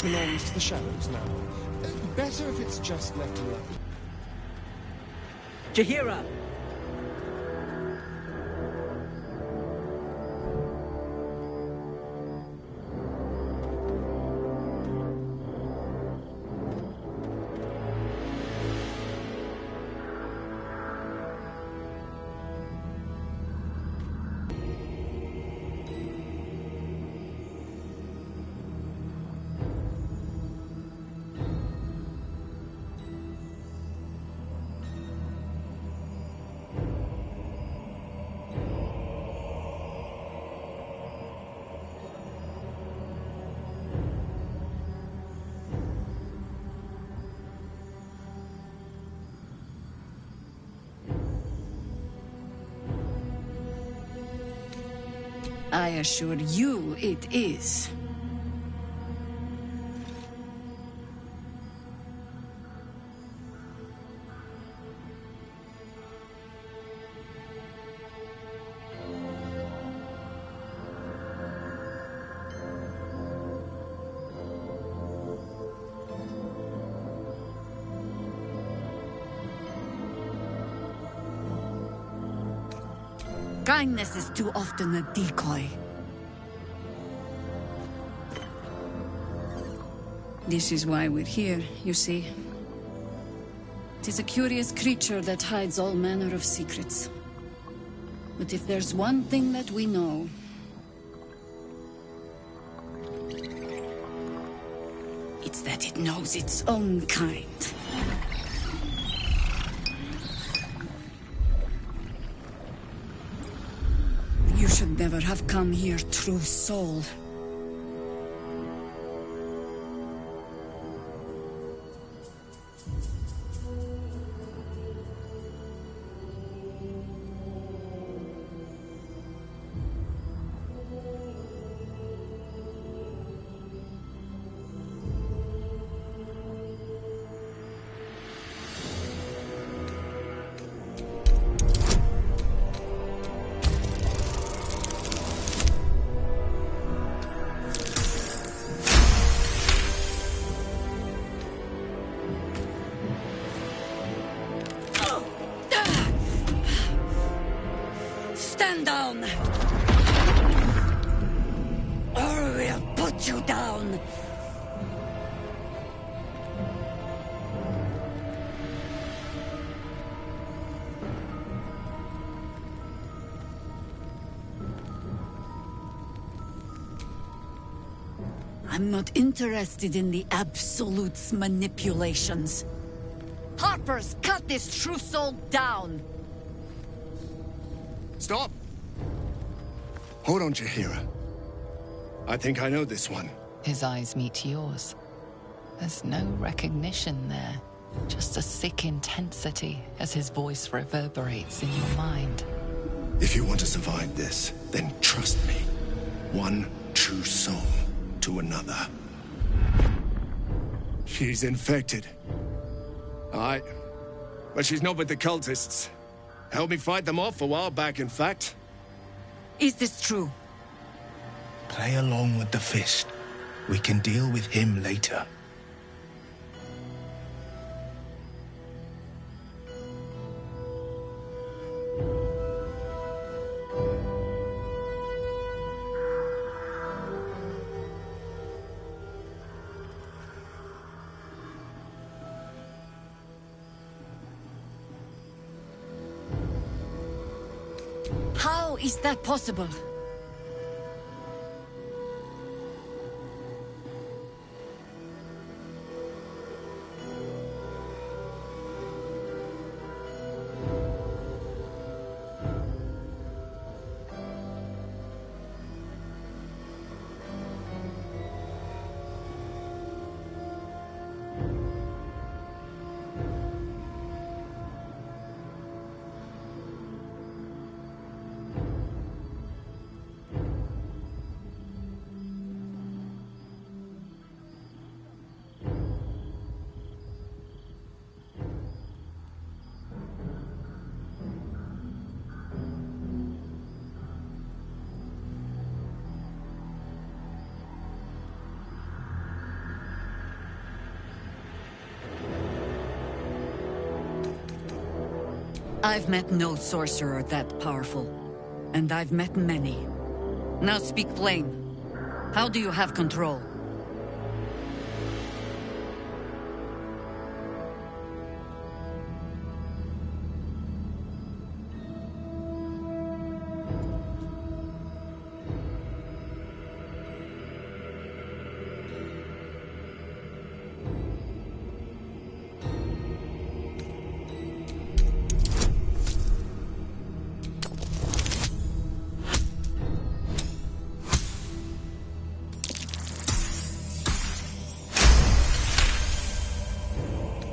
belongs to the shadows now. Better if it's just left alone. Jahira! I assure you it is. Kindness is too often a decoy. This is why we're here, you see. It is a curious creature that hides all manner of secrets. But if there's one thing that we know... it's that it knows its own kind. You should never have come here, true soul. Stand down! Or we'll put you down! I'm not interested in the Absolute's manipulations. Harpers, cut this true soul down! Stop! Hold on, Jahira. I think I know this one. His eyes meet yours. There's no recognition there. Just a sick intensity as his voice reverberates in your mind. If you want to survive this, then trust me. One true soul to another. She's infected. But she's not with the cultists. Helped me fight them off a while back, in fact. Is this true? Play along with the fist. We can deal with him later. How is that possible? I've met no sorcerer that powerful, and I've met many. Now speak plain. How do you have control?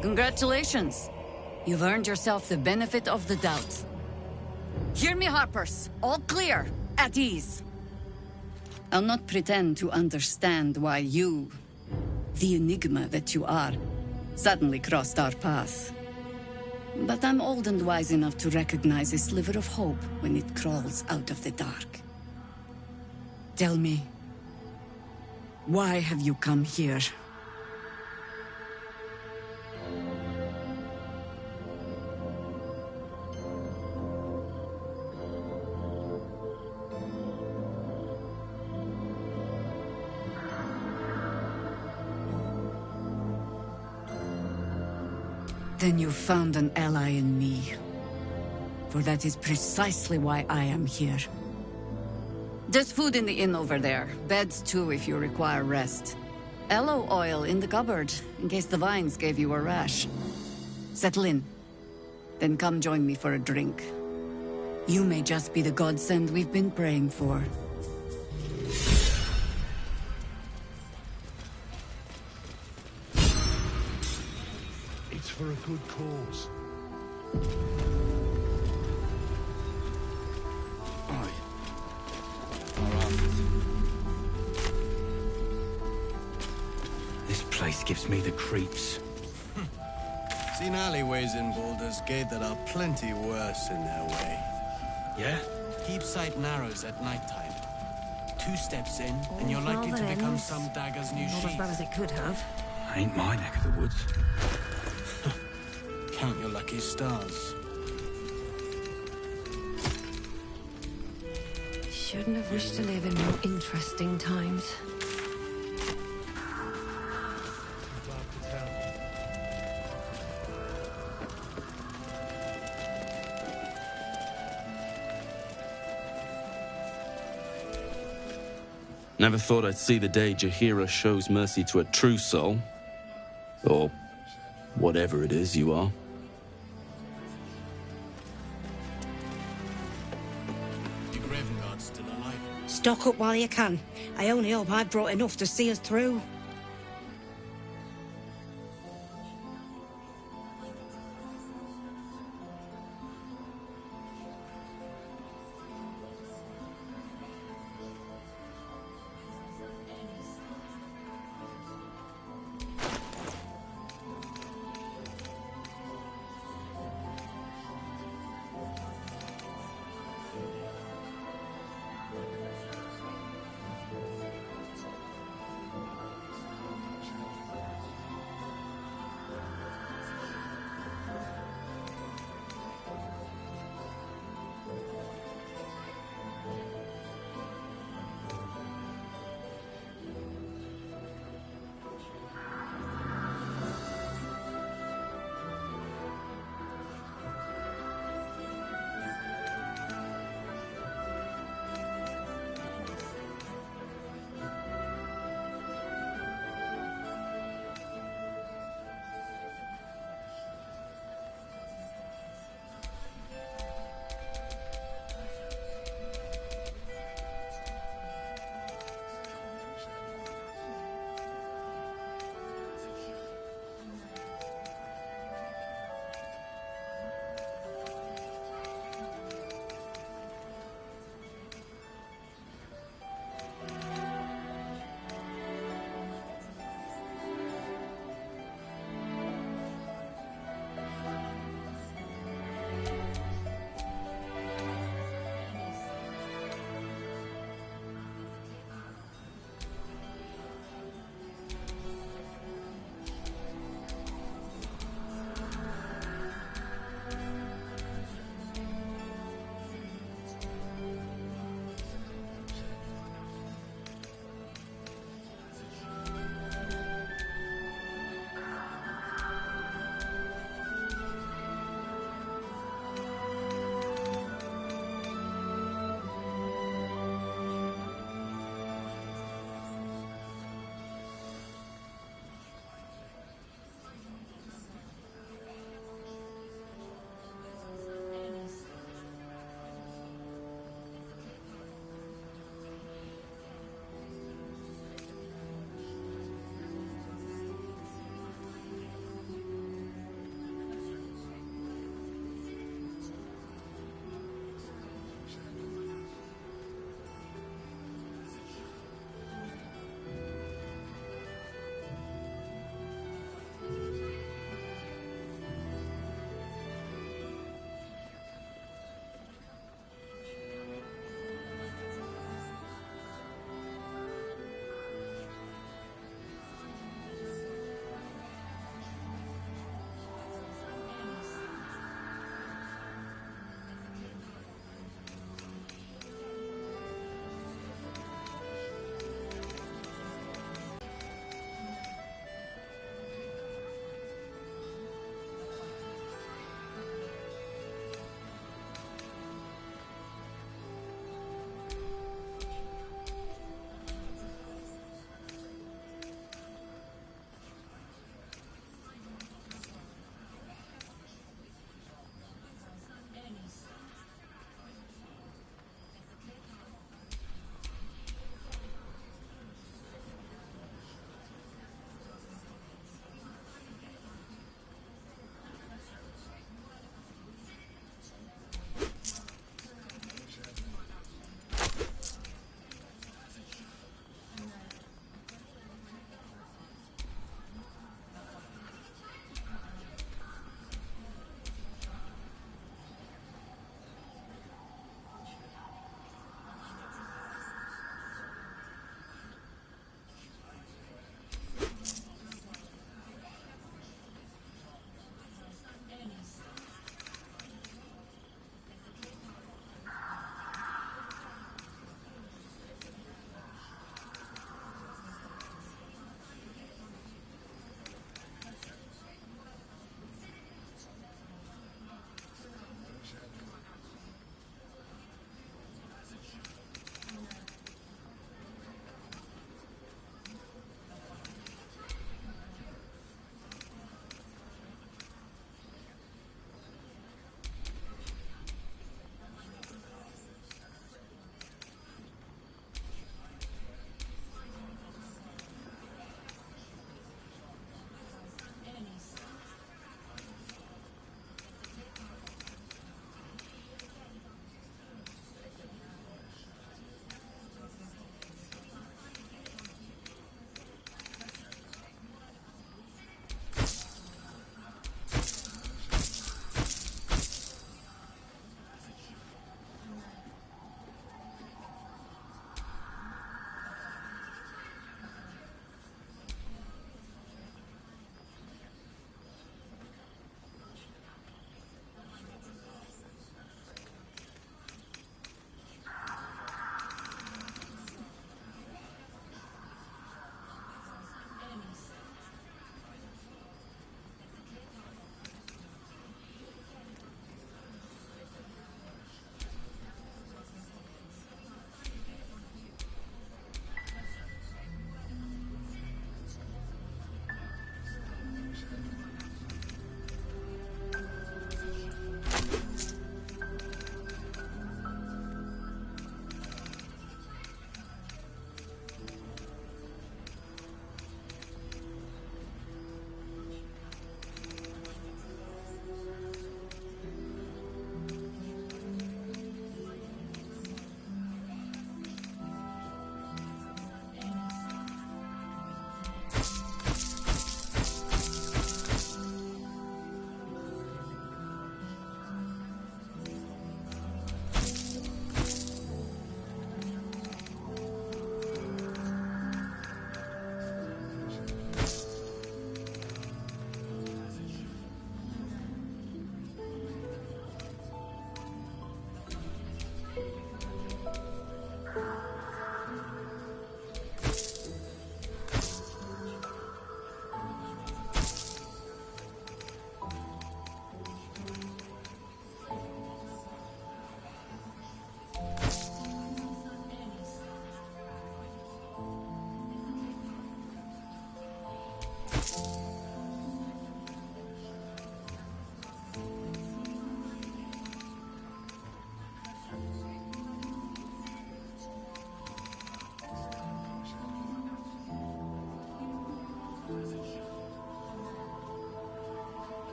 Congratulations. You've earned yourself the benefit of the doubt. Hear me, Harpers. All clear. At ease. I'll not pretend to understand why you, the enigma that you are, suddenly crossed our path. But I'm old and wise enough to recognize a sliver of hope when it crawls out of the dark. Tell me, why have you come here? Then you've found an ally in me. For that is precisely why I am here. There's food in the inn over there. Beds too if you require rest. Aloe oil in the cupboard, in case the vines gave you a rash. Settle in. Then come join me for a drink. You may just be the godsend we've been praying for. For a good cause. This place gives me the creeps. Seen alleyways in Baldur's Gate that are plenty worse in their way. Yeah? Keep sight narrows at nighttime. 2 steps in, and you're likely to become some dagger's new Not as sheath. bad as it could have. Ain't my neck of the woods. Count your lucky stars. Shouldn't have wished to live in more interesting times. Never thought I'd see the day Jaheira shows mercy to a true soul. Or whatever it is you are. Stock up while you can. I only hope I've brought enough to see us through.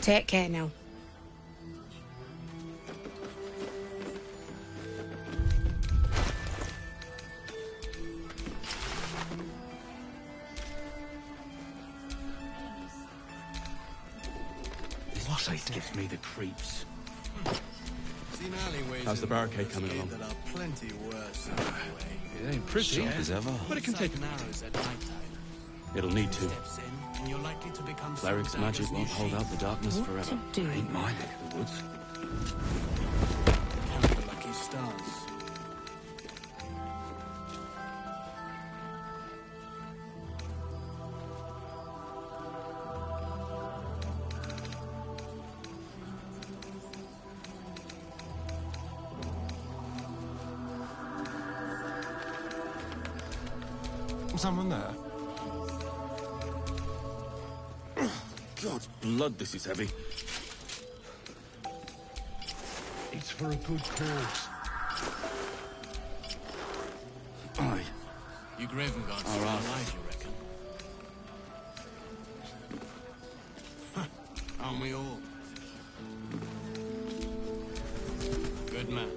Take care now. This place gives me the creeps. Seen alleyways How's the barricade coming along? that are plenty worse. It ain't pretty, Sharp as ever. but it can take arrows at night time. It'll need to. Steps in, and you're likely to become Cleric's some magic dagger's won't new hold out the darkness What forever. to do? Ain't my neck of the woods. Count the lucky stars. Someone there? God's blood, this is heavy. It's for a good cause. Aye. You Graven Guards All still right. alive, you reckon? Huh, aren't we all? Good man.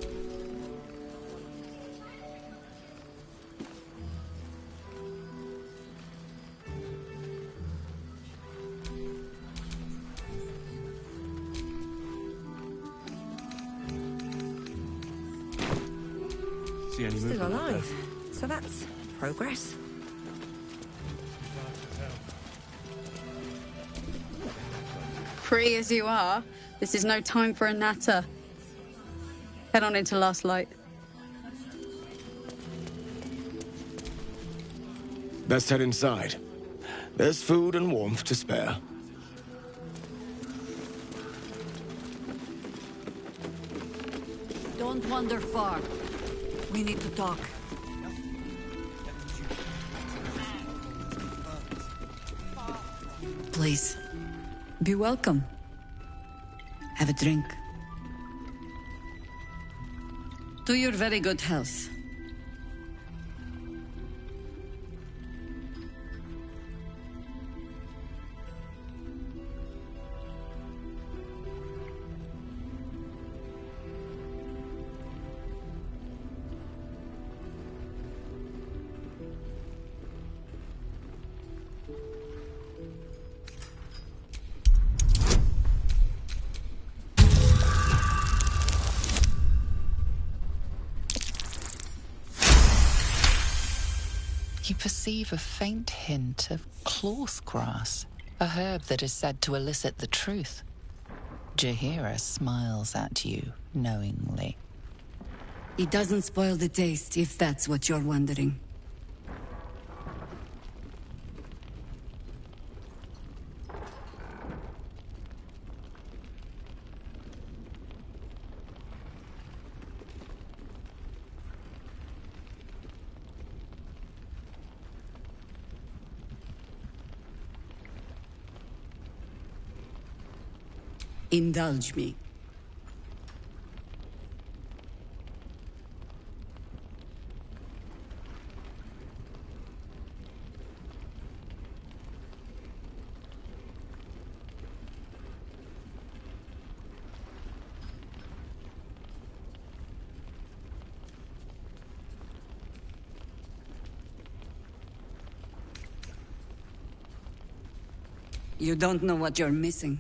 See any Still movement out there? alive. So that's progress. Free as you are, this is no time for a natter. Head on into Last Light. Best head inside. There's food and warmth to spare. Don't wander far. We need to talk. Please, be welcome. Have a drink. To your very good health. You perceive a faint hint of cloth grass, a herb that is said to elicit the truth. Jaheira smiles at you knowingly. It doesn't spoil the taste, if that's what you're wondering. Indulge me. You don't know what you're missing.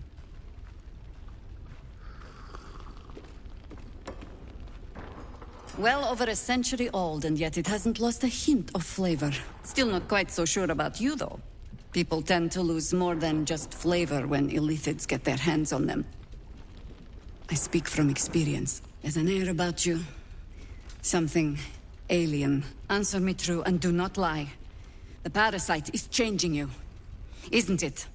Well over a century old, and yet it hasn't lost a hint of flavor. Still not quite so sure about you, though. People tend to lose more than just flavor when illithids get their hands on them. I speak from experience. There's an air about you. Something alien. Answer me true, and do not lie. The parasite is changing you, isn't it?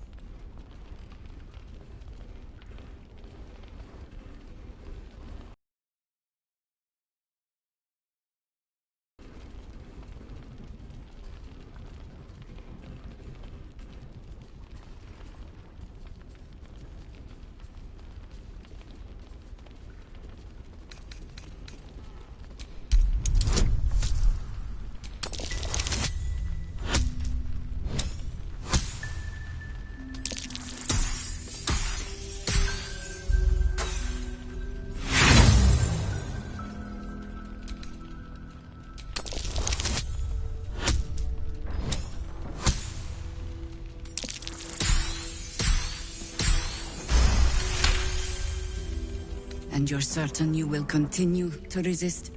And you're certain you will continue to resist?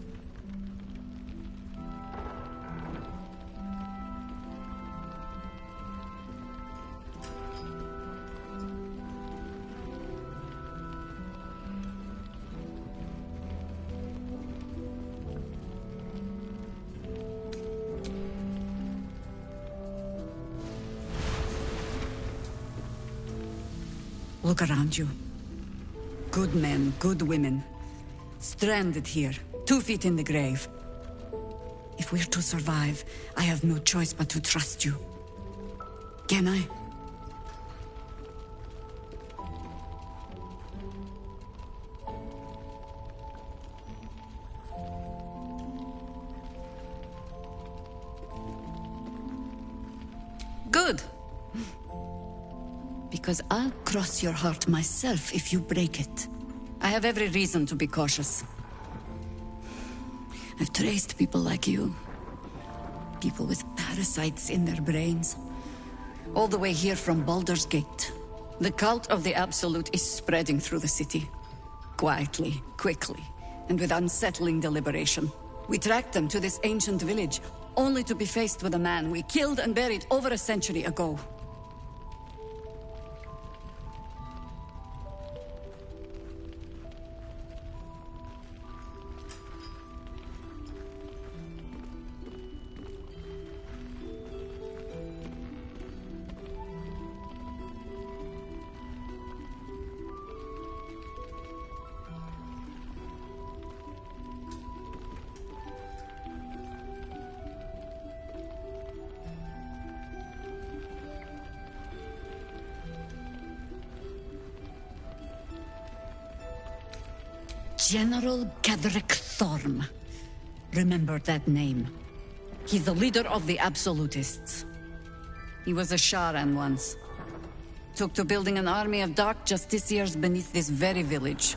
Look around you. Good men, good women. Stranded here, 2 feet in the grave. If we're to survive, I have no choice but to trust you. Can I? Good. Because I'll cross your heart myself if you break it. I have every reason to be cautious. I've traced people like you. People with parasites in their brains. All the way here from Baldur's Gate. The cult of the Absolute is spreading through the city. Quietly, quickly, and with unsettling deliberation. We tracked them to this ancient village, only to be faced with a man we killed and buried over a century ago. General Godric Thorm. Remember that name. He's the leader of the Absolutists. He was a Sharan once. Took to building an army of dark justiciars beneath this very village.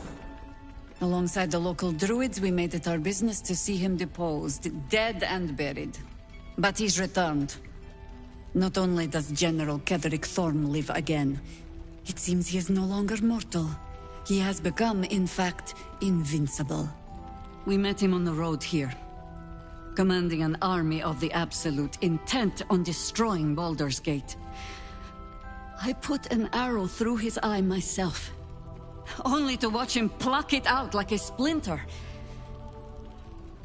Alongside the local druids, we made it our business to see him deposed, dead and buried. But he's returned. Not only does General Godric Thorm live again, it seems he is no longer mortal. He has become, in fact, invincible. We met him on the road here. commanding an army of the Absolute, intent on destroying Baldur's Gate. I put an arrow through his eye myself, only to watch him pluck it out like a splinter.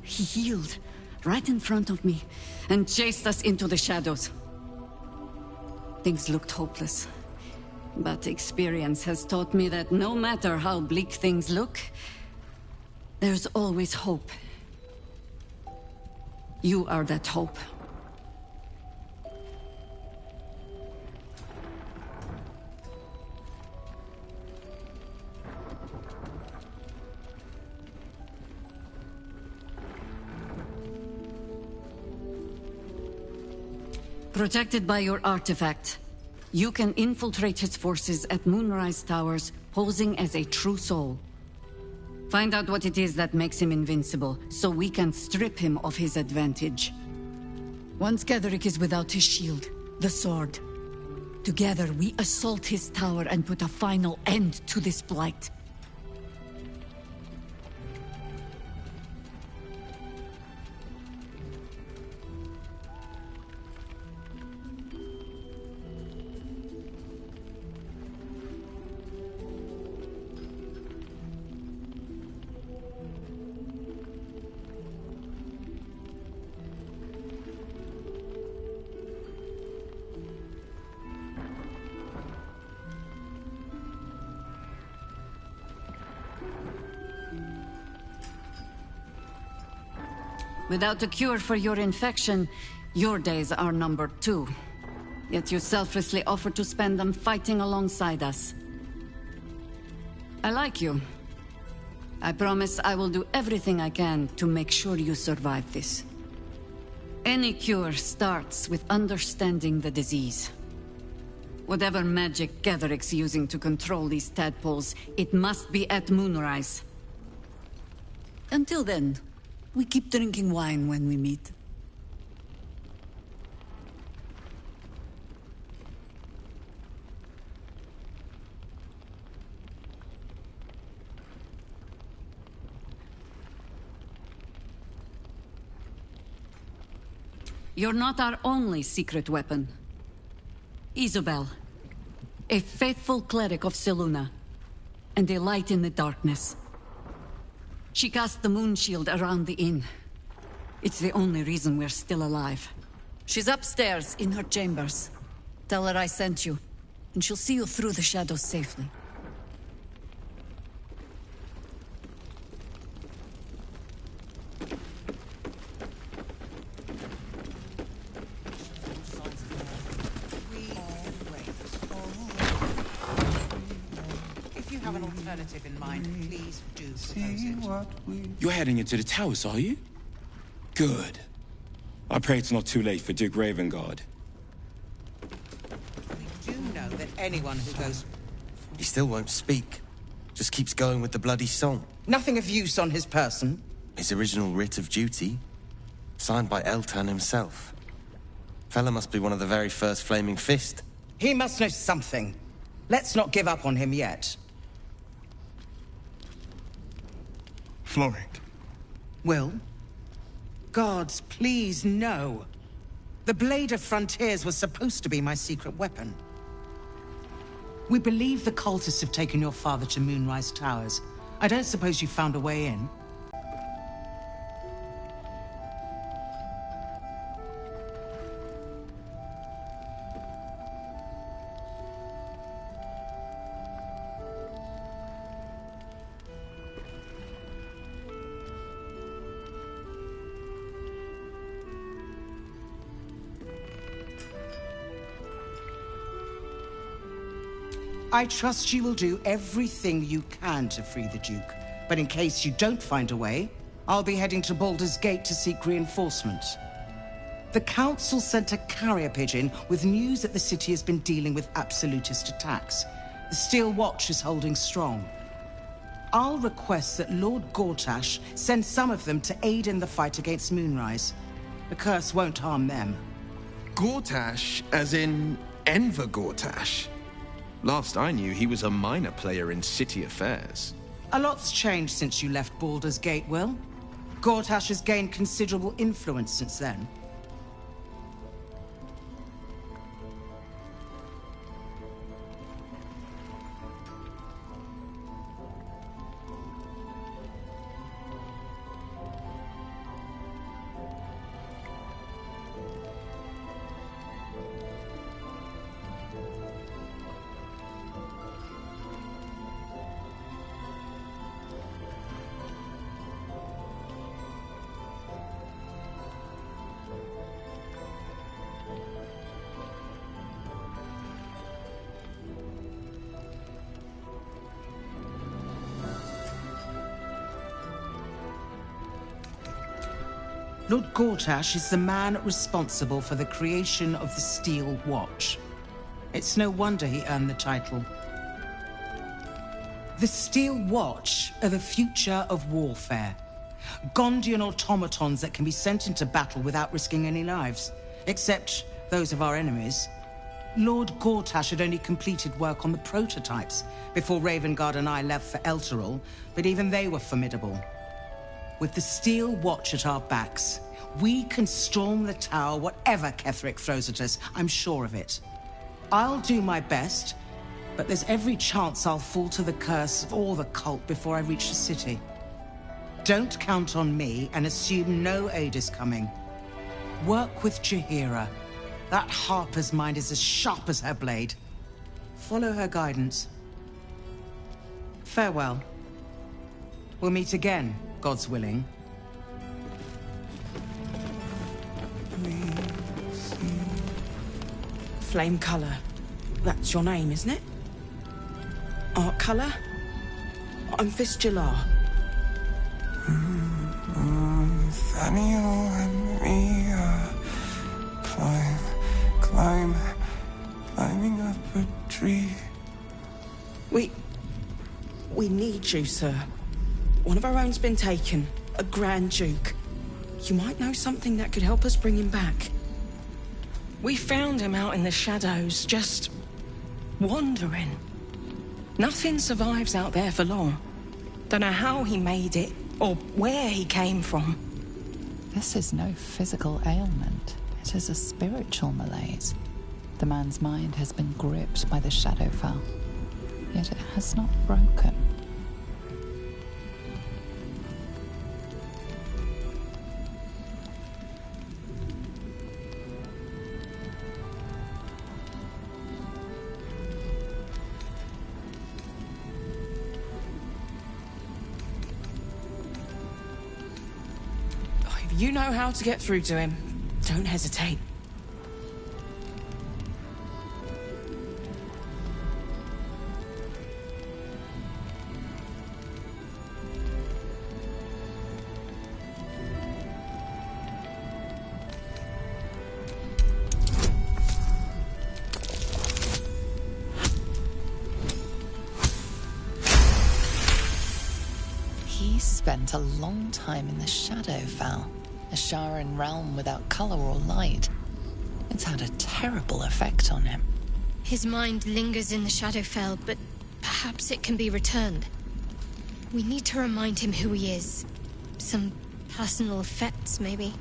He healed right in front of me and chased us into the shadows. Things looked hopeless, but experience has taught me that no matter how bleak things look, there's always hope. You are that hope. Protected by your artifact, you can infiltrate his forces at Moonrise Towers, posing as a true soul. Find out what it is that makes him invincible, so we can strip him of his advantage. Once Ketheric is without his shield, the sword. Together, we assault his tower and put a final end to this blight. Without a cure for your infection, your days are numbered too. Yet you selflessly offer to spend them fighting alongside us. I like you. I promise I will do everything I can to make sure you survive this. Any cure starts with understanding the disease. Whatever magic Ketheric's using to control these tadpoles, it must be at Moonrise. Until then, we keep drinking wine when we meet. You're not our only secret weapon. Isabel, a faithful cleric of Selûne, and a light in the darkness. She cast the moon shield around the inn. It's the only reason we're still alive. She's upstairs in her chambers. Tell her I sent you, and she'll see you through the shadows safely. Have an alternative in mind, please do propose it. You're heading into the towers, are you? Good. I pray it's not too late for Duke Ravengard. We do know that anyone who goes... He still won't speak. Just keeps going with the bloody song. Nothing of use on his person. His original writ of duty. Signed by Eltan himself. Fella must be one of the very first Flaming Fist. He must know something. Let's not give up on him yet. Florrick. Will? Gods, please, no. The Blade of Frontiers was supposed to be my secret weapon. We believe the cultists have taken your father to Moonrise Towers. I don't suppose you found a way in? I trust you will do everything you can to free the Duke. But in case you don't find a way, I'll be heading to Baldur's Gate to seek reinforcement. The Council sent a carrier pigeon with news that the city has been dealing with absolutist attacks. The Steel Watch is holding strong. I'll request that Lord Gortash send some of them to aid in the fight against Moonrise. The curse won't harm them. Gortash, as in Enver Gortash? Last I knew, he was a minor player in city affairs. A lot's changed since you left Baldur's Gate, Will. Gortash has gained considerable influence since then. Lord Gortash is the man responsible for the creation of the Steel Watch. It's no wonder he earned the title. The Steel Watch are the future of warfare. Gondian automatons that can be sent into battle without risking any lives, except those of our enemies. Lord Gortash had only completed work on the prototypes before Ravengard and I left for Elturel, but even they were formidable. With the Steel Watch at our backs, we can storm the tower whatever Ketheric throws at us, I'm sure of it. I'll do my best, but there's every chance I'll fall to the curse or the cult before I reach the city. Don't count on me and assume no aid is coming. Work with Jaheira. That Harper's mind is as sharp as her blade. Follow her guidance. Farewell. We'll meet again, God's willing. Flame color. That's your name, isn't it? Art color? I'm Fistula. Nathaniel and me climbing up a tree. We need you, sir. One of our own's been taken, a Grand Duke. You might know something that could help us bring him back. We found him out in the shadows, just wandering. Nothing survives out there for long. Don't know how he made it, or where he came from. This is no physical ailment. It is a spiritual malaise. The man's mind has been gripped by the Shadowfell, yet it has not broken. If you know how to get through to him, don't hesitate. He spent a long time in the Shadowfell, a Sharan realm without color or light. It's had a terrible effect on him. His mind lingers in the Shadowfell, but perhaps it can be returned. We need to remind him who he is. Some personal effects, maybe.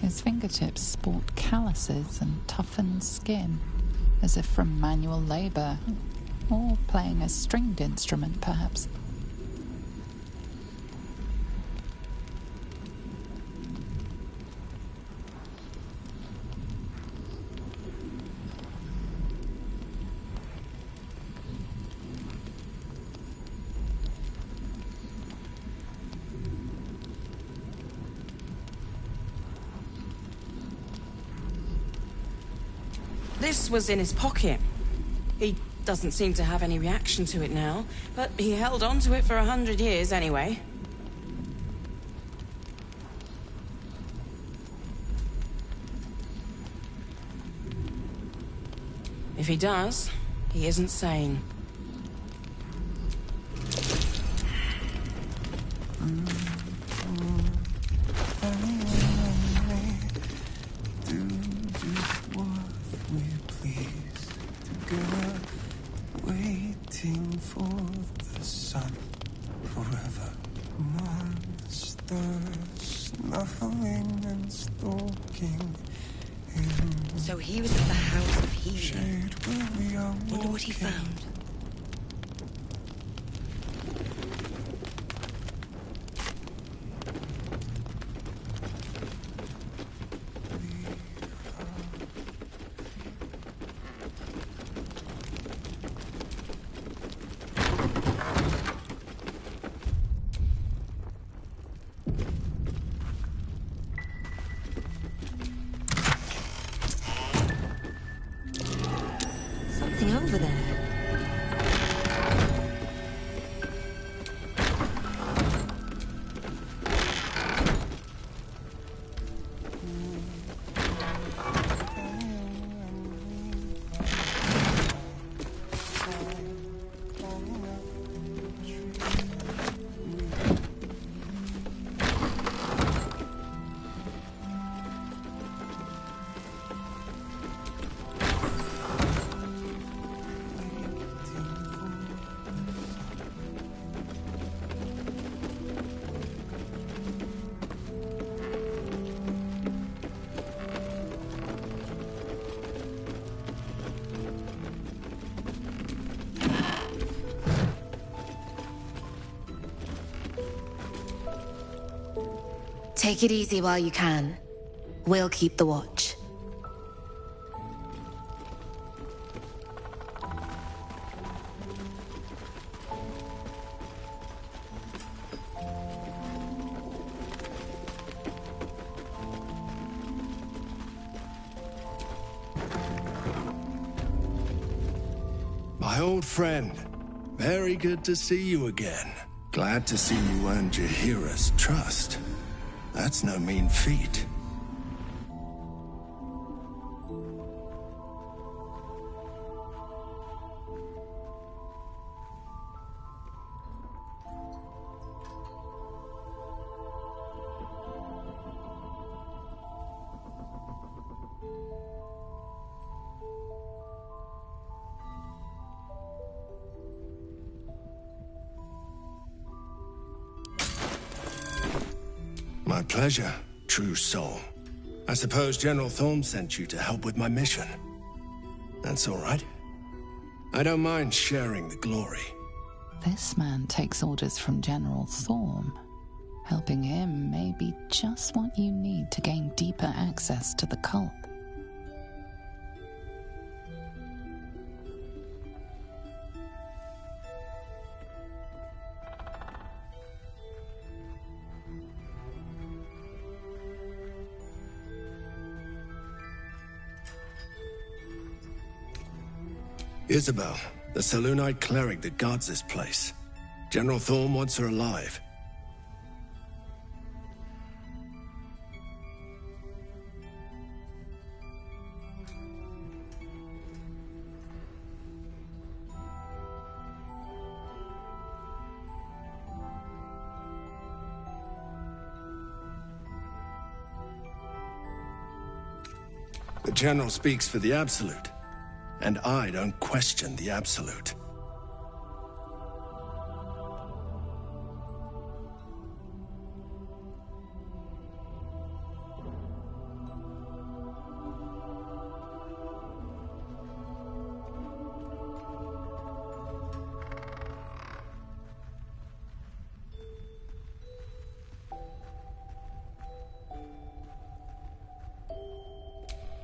His fingertips sport calluses and toughened skin, as if from manual labor, or playing a stringed instrument, perhaps. This was in his pocket. He doesn't seem to have any reaction to it now, but he held on to it for 100 years anyway. If he does, he isn't sane. Waiting for the sun forever. Monsters snuffling and stalking in. So he was at the House of Healing. Shade where we are Wonder what he walking. found. Something over there. Take it easy while you can. We'll keep the watch. My old friend. Very good to see you again. Glad to see you earned Jaheira's trust. That's no mean feat. My pleasure, true soul. I suppose General Thorm sent you to help with my mission. That's all right. I don't mind sharing the glory. This man takes orders from General Thorm. Helping him may be just what you need to gain deeper access to the cult. Isabel, the Selûnite cleric that guards this place. General Thorm wants her alive. The General speaks for the Absolute. And I don't question the Absolute.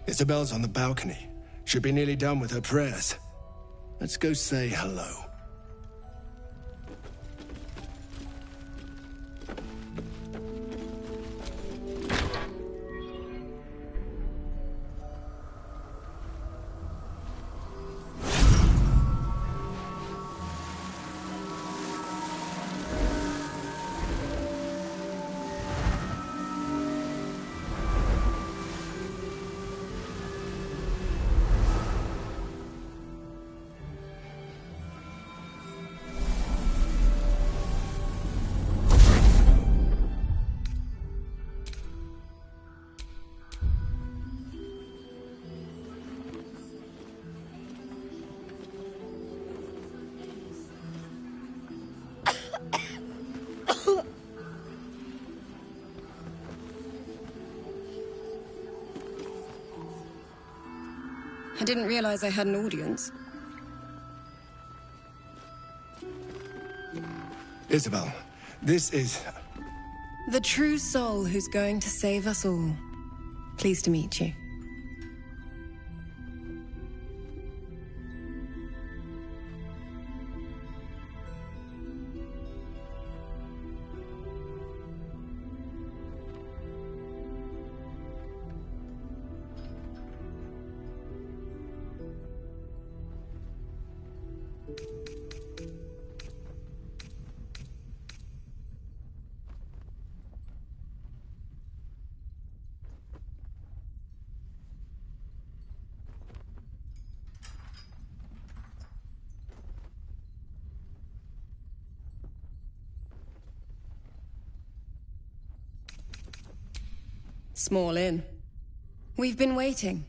Isabel's on the balcony. Should be nearly done with her prayers. Let's go say hello. didn't realize I had an audience. Isabel, this is... The true soul who's going to save us all. Pleased to meet you. Small inn. We've been waiting,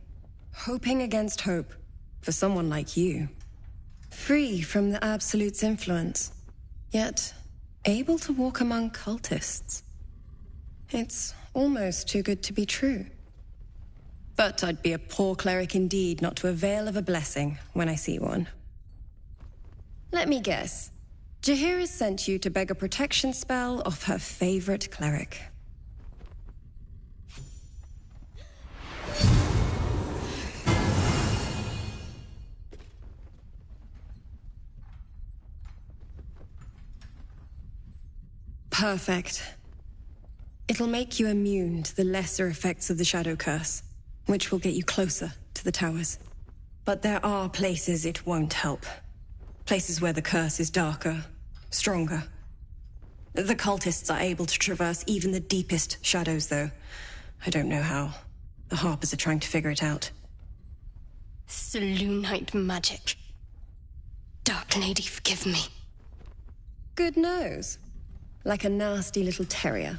hoping against hope, for someone like you. Free from the Absolute's influence, yet able to walk among cultists. It's almost too good to be true. But I'd be a poor cleric indeed not to avail of a blessing when I see one. Let me guess. Jaheira sent you to beg a protection spell off her favorite cleric. Perfect. It'll make you immune to the lesser effects of the Shadow Curse, which will get you closer to the towers. But there are places it won't help. Places where the curse is darker, stronger. The cultists are able to traverse even the deepest shadows, though. I don't know how. The Harpers are trying to figure it out. Selûnite magic. Dark Lady, forgive me. Good nose. Like a nasty little terrier.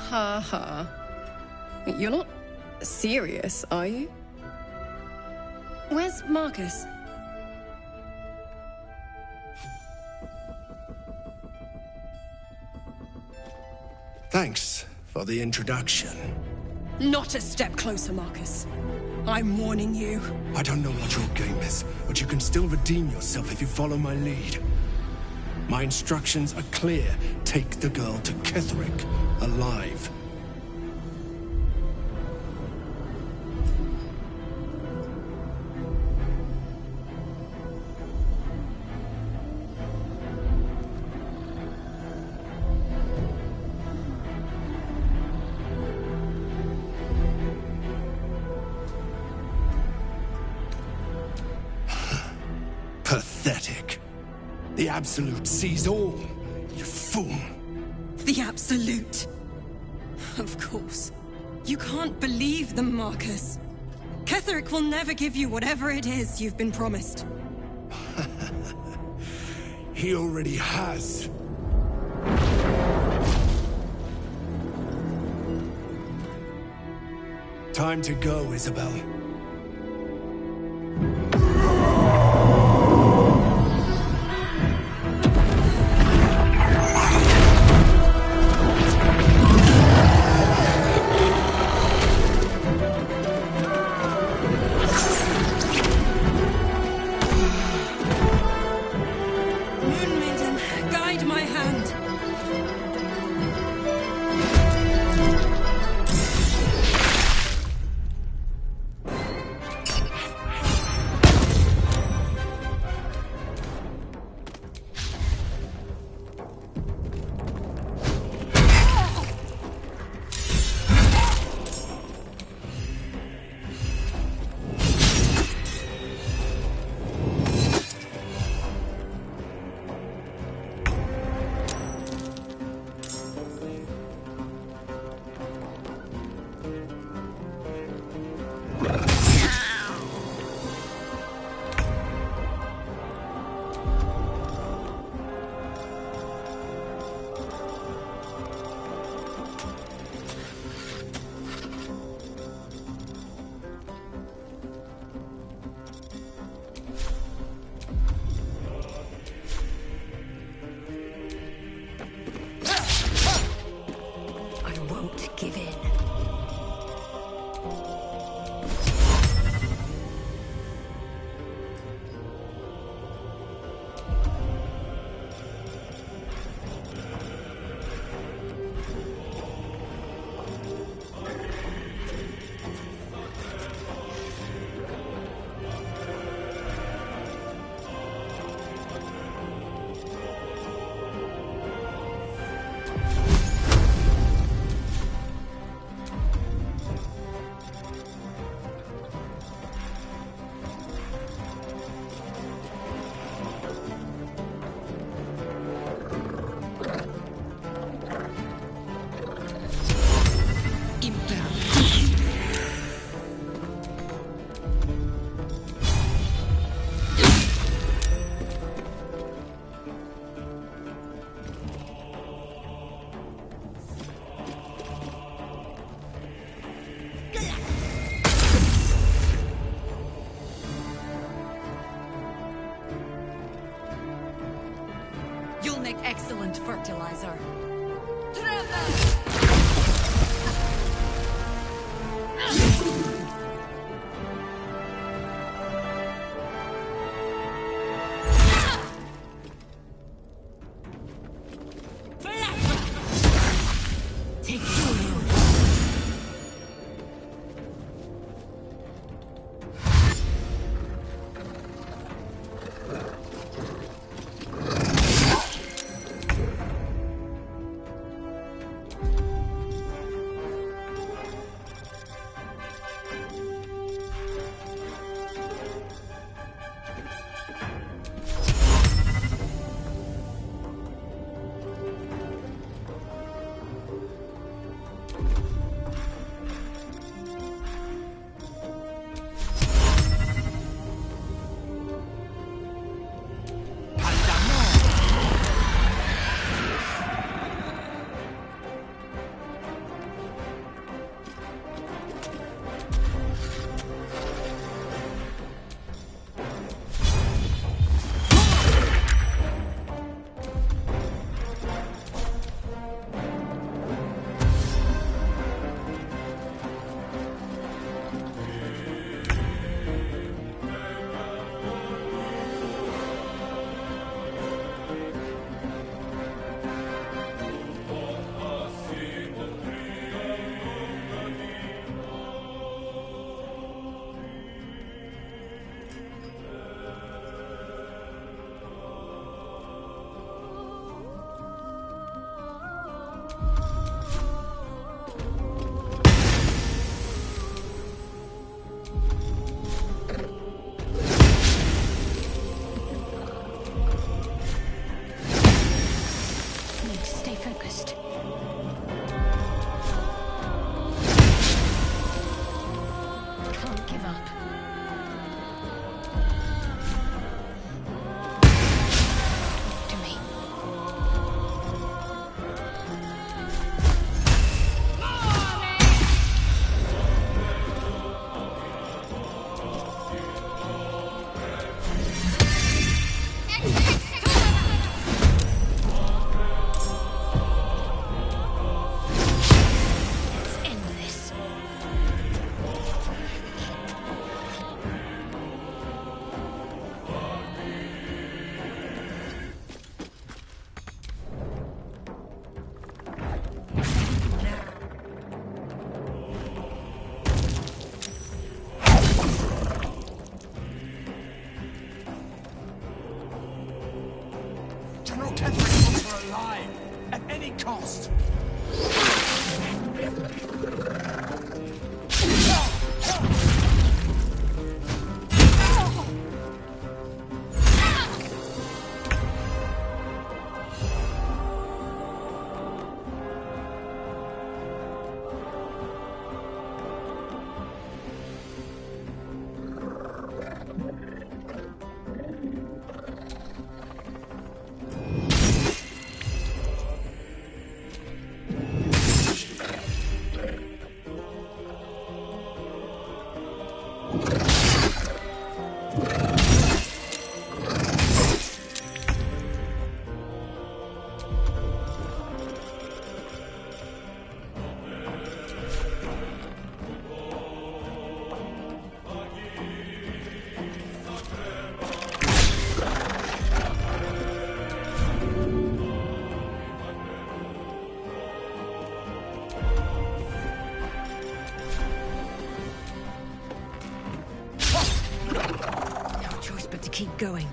Ha ha. You're not serious, are you? Where's Marcus? Thanks for the introduction. Not a step closer, Marcus. I'm warning you. I don't know what your game is, but you can still redeem yourself if you follow my lead. My instructions are clear. Take the girl to Ketherick, alive. pathetic. The Absolute sees all, you fool. The Absolute. Of course. You can't believe them, Marcus. Ketherick will never give you whatever it is you've been promised. He already has. Time to go, Isabel. Moon Maiden, guide my hand. I won't give in. keep going.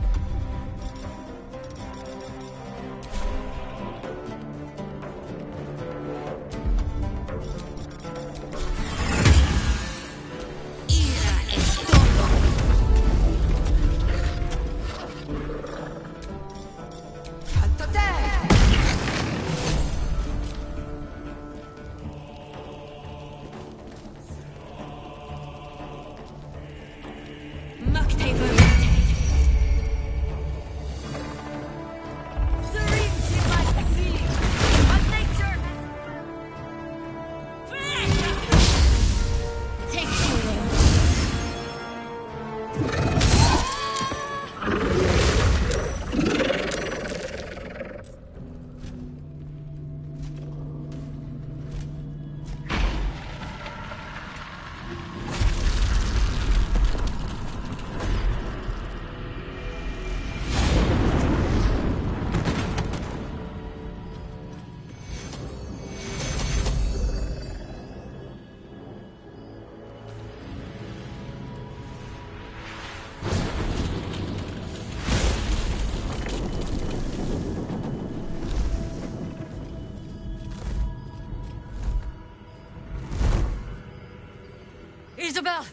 Isabel!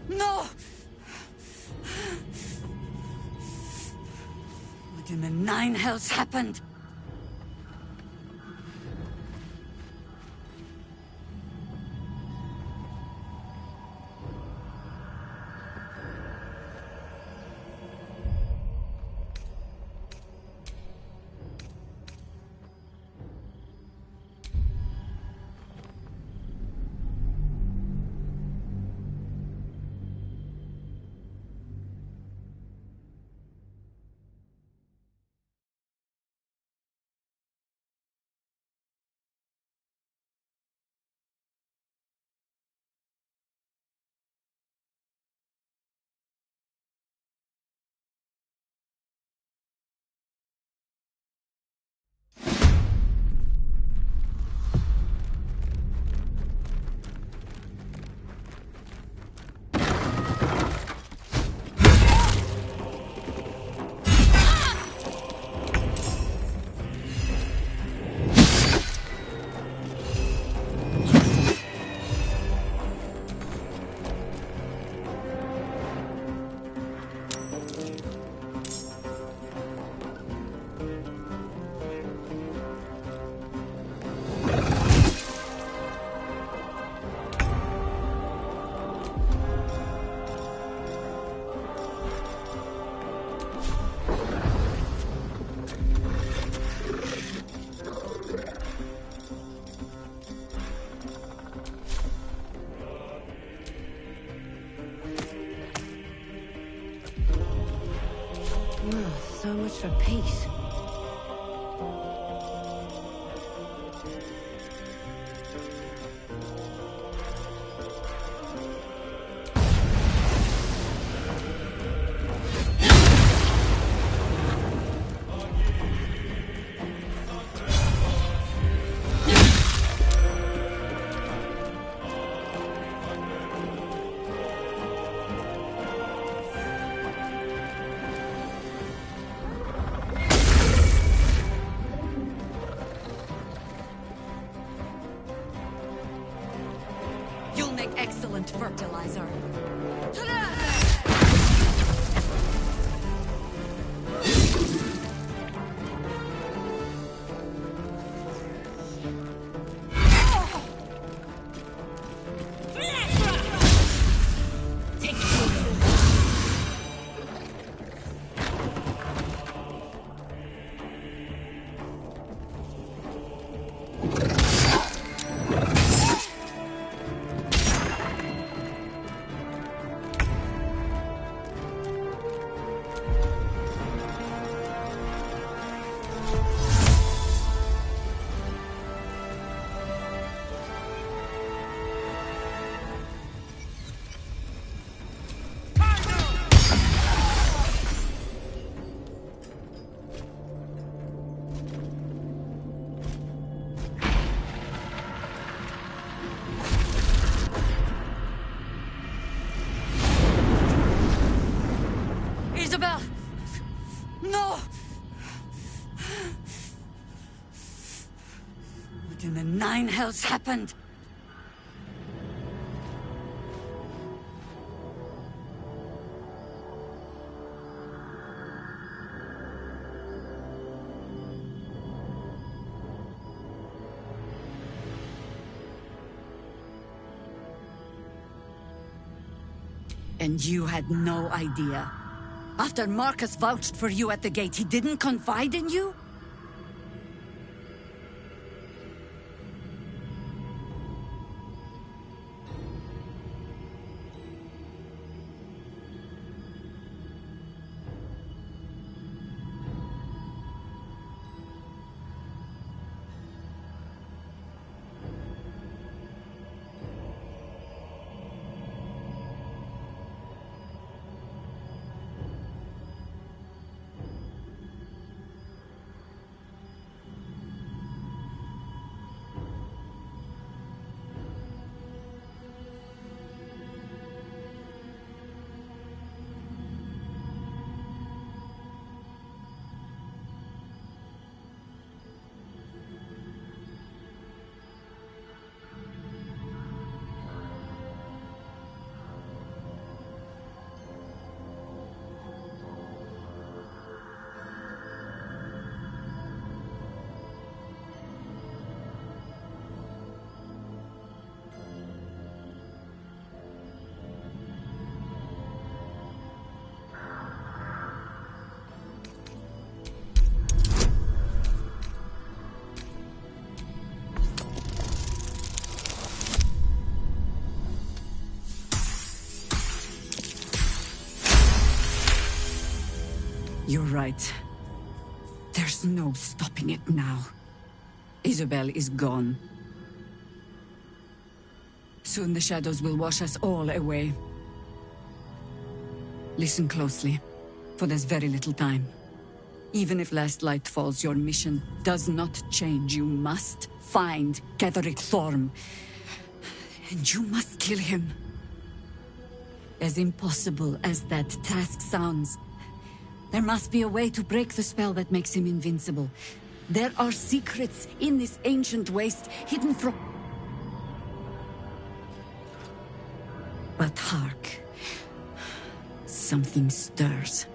No! What in the nine hells happened? So much for peace. Excellent fertilizer. nine hells happened? And you had no idea? After Marcus vouched for you at the gate, he didn't confide in you? You're right. There's no stopping it now. Isabel is gone. Soon the shadows will wash us all away. Listen closely, for there's very little time. Even if last light falls, your mission does not change. You must find Ketheric Thorm. And you must kill him. As impossible as that task sounds, there must be a way to break the spell that makes him invincible. There are secrets in this ancient waste, hidden from... But hark. Something stirs.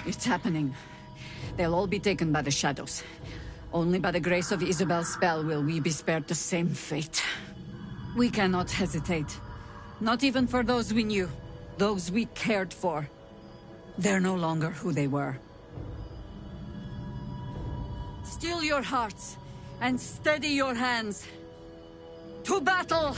It's happening. They'll all be taken by the shadows. Only by the grace of Isabel's spell will we be spared the same fate. We cannot hesitate. Not even for those we knew. Those we cared for. They're no longer who they were. Steel your hearts and steady your hands. To battle!